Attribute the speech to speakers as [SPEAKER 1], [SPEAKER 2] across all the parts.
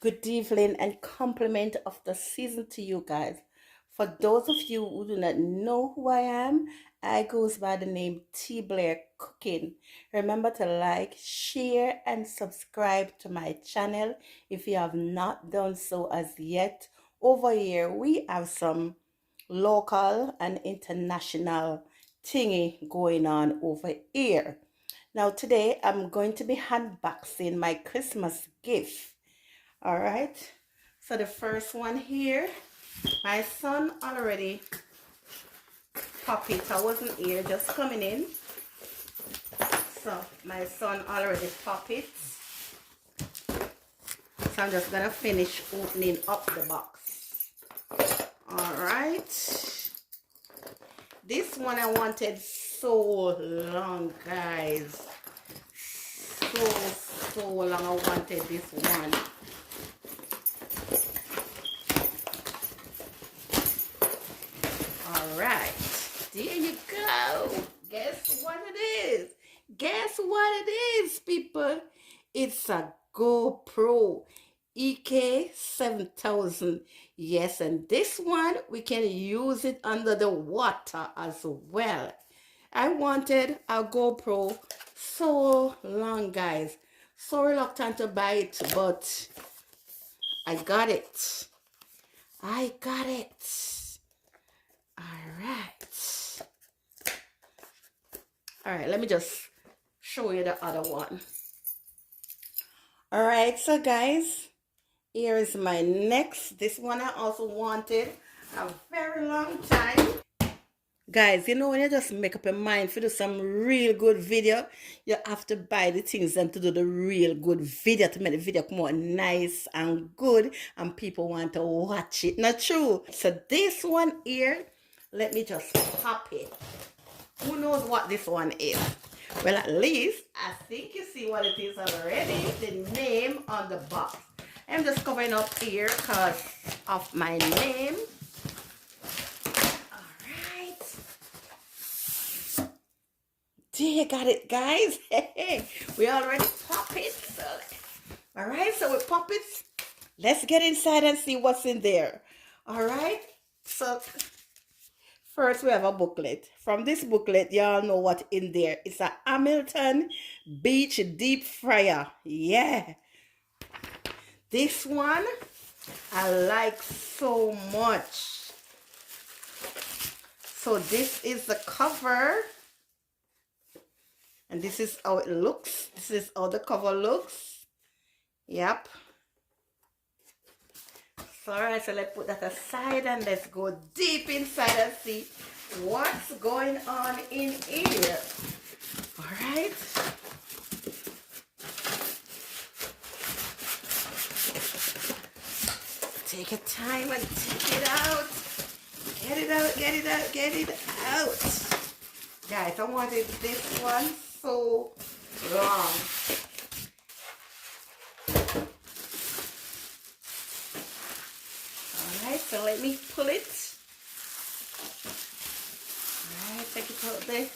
[SPEAKER 1] Good evening and compliment of the season to you guys. For those of you who do not know who I am, I goes by the name T Blair Cooking. Remember to like, share, and subscribe to my channel if you have not done so as yet. Over here, we have some local and international thingy going on over here. Now, today I'm going to be unboxing my Christmas gift. All right, so the first one here, my son already popped it. I wasn't here, just coming in. So my son already popped it. So I'm just gonna finish opening up the box. All right, this one I wanted so long, guys. So long I wanted this one. Alright, there you go. Guess what it is? Guess what it is, people? It's a GoPro EK 7000. Yes, and this one, we can use it under the water as well. I wanted a GoPro so long, guys. So reluctant to buy it, but I got it. I got it. All right, let me just show you the other one. All right, so guys, here is my next. This one I also wanted a very long time. Guys, you know, when you just make up your mind to do some real good video, you have to buy the things and to do the real good video to make the video come out nice and good and people want to watch it. Not true? So this one here, let me just pop it. Who knows what this one is? Well, at least I think you see what it is already. The name on the box. I'm just covering up here because of my name. Alright. There you got it, guys. Hey, we already pop it. So, alright, so we pop it. Let's get inside and see what's in there. Alright, so first, we have a booklet. From this booklet, y'all know what in there. It's a Hamilton Beach Deep Fryer. Yeah. This one, I like so much. So this is the cover. And this is how it looks. This is how the cover looks. Yep. So, alright, so let's put that aside and let's go deep inside and see what's going on in here. Alright. Take your time and take it out. Get it out, get it out, get it out. Guys, I wanted this one so long. Alright, so let me pull it. Alright, take it out there.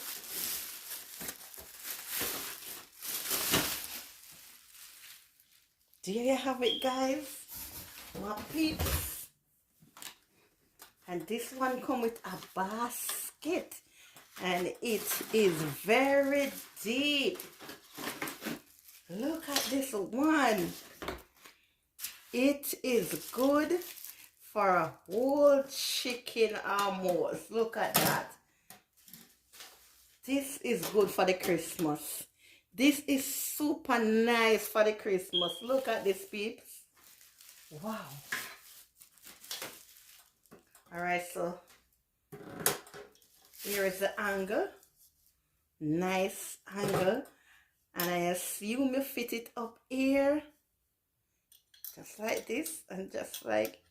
[SPEAKER 1] There you have it, guys. What peeps. And this one comes with a basket. And it is very deep. Look at this one. It is good for a whole chicken almost. Look at that. This is good for the Christmas. This is super nice for the Christmas. Look at this, peeps. Wow. Alright, so here is the angle. Nice angle. And I assume you fit it up here. Just like this. And just like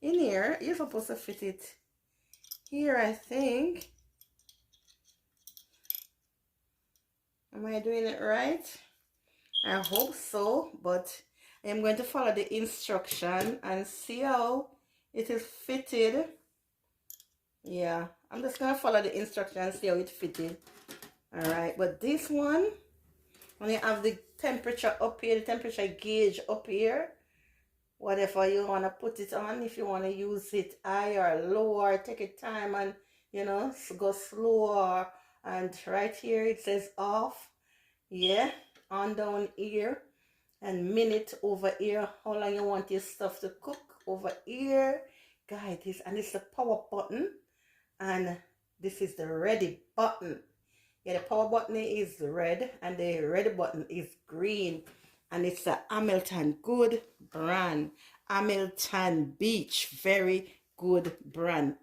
[SPEAKER 1] in here. You're supposed to fit it here, I think. Am I doing it right? I hope so. But I am going to follow the instruction and see how it is fitted. Yeah, I'm just going to follow the instruction and see how it fitted. Alright, but this one, when you have the temperature up here, the temperature gauge up here, whatever you want to put it on. If you want to use it high or low, or take your time and, go slower. And right here it says off. Yeah, on down here. And minute over here, how long you want your stuff to cook over here. Guys, it's the power button. And this is the ready button. Yeah, the power button is red and the ready button is green. And it's a Hamilton, good brand. Hamilton Beach, very good brand.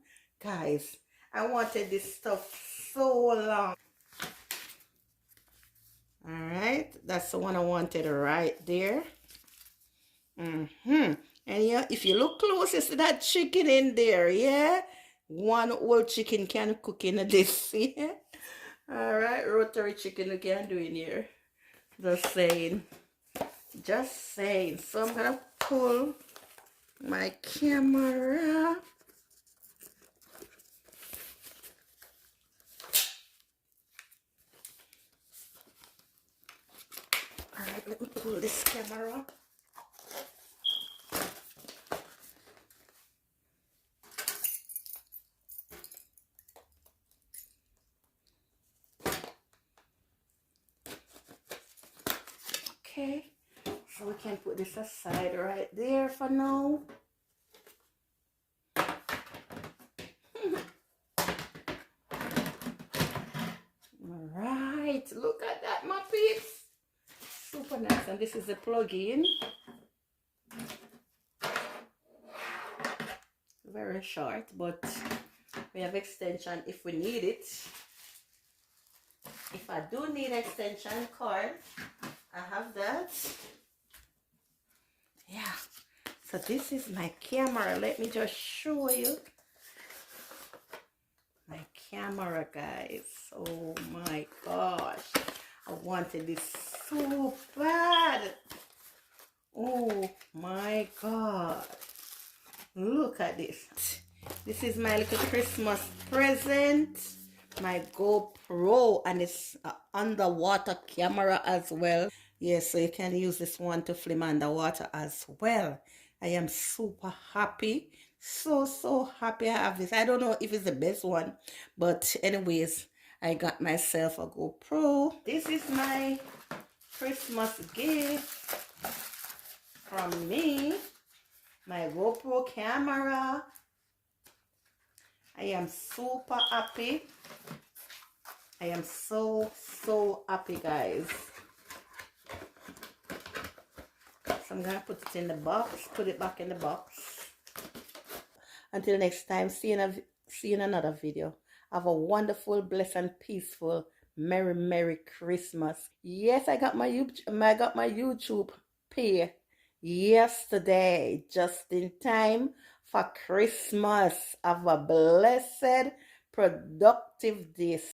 [SPEAKER 1] Guys, I wanted this stuff so long. All right, that's the one I wanted right there. And yeah, if you look close, you see that chicken in there, yeah? One whole chicken can cook in this, yeah? All right, rotary chicken you can do in here. Just saying. Just saying. So I'm gonna pull my camera. All right, let me pull this camera. Okay, so we can put this aside right there for now. All right, look at that, my peeps. Super nice. And this is the plug-in. Very short, but we have extension if we need it. If I do need extension cord, I have that. Yeah, so this is my camera. Let me just show you my camera, guys. Oh my gosh, I wanted this so bad. Oh my god, look at this. This is my little Christmas present, my GoPro, and it's an underwater camera as well. Yes, so you can use this one to film underwater as well. I am super happy. So happy I have this. I don't know if it's the best one, but anyways, I got myself a GoPro. This is my Christmas gift from me. My GoPro camera. I am super happy. I am so happy, guys. So I'm gonna put it in the box, put it back in the box. Until next time, see you in another video. Have a wonderful, blessed, and peaceful, merry Christmas. Yes, I got my YouTube pay yesterday, just in time for Christmas. Have a blessed, productive day.